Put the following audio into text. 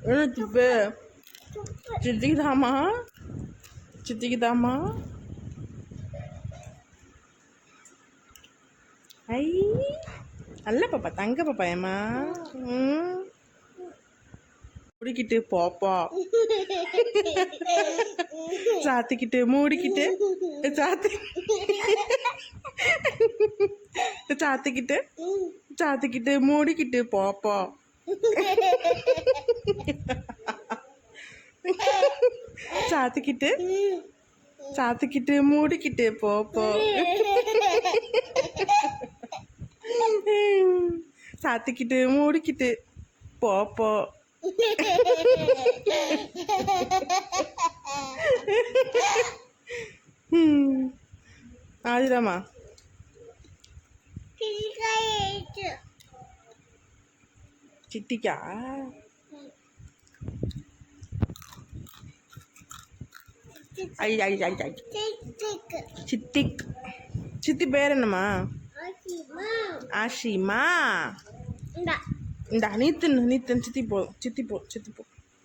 என்ன துப்பு? சித்திக்கு தாமா, சித்திக்கு தாமா. ஐ நல்ல பாப்பா, தங்க பாப்பா ஏமா. மூடிக்கிட்டு பாப்பா, சாத்திக்கிட்டு மூடிக்கிட்டு சாத்திக்கிட்டு சாத்திக்கிட்டு மூடிக்கிட்டு பாப்பா. சாத்திக்கிட்டு சாத்திக்கிட்டு மூடிக்கிட்டு பாப்பா. சாத்திக்கிட்டு மூடிக்கிட்டு பாப்பா. ஆதிராமா சித்திக்கா ஐ ஐ ஐ ஐ சித்திக். சித்தி பேர் என்னம்மா? ஆஷிமா. இந்தா நீ தின்னு, நீ தின்னு. சித்தி போ, சித்தி போ, சித்தி போ.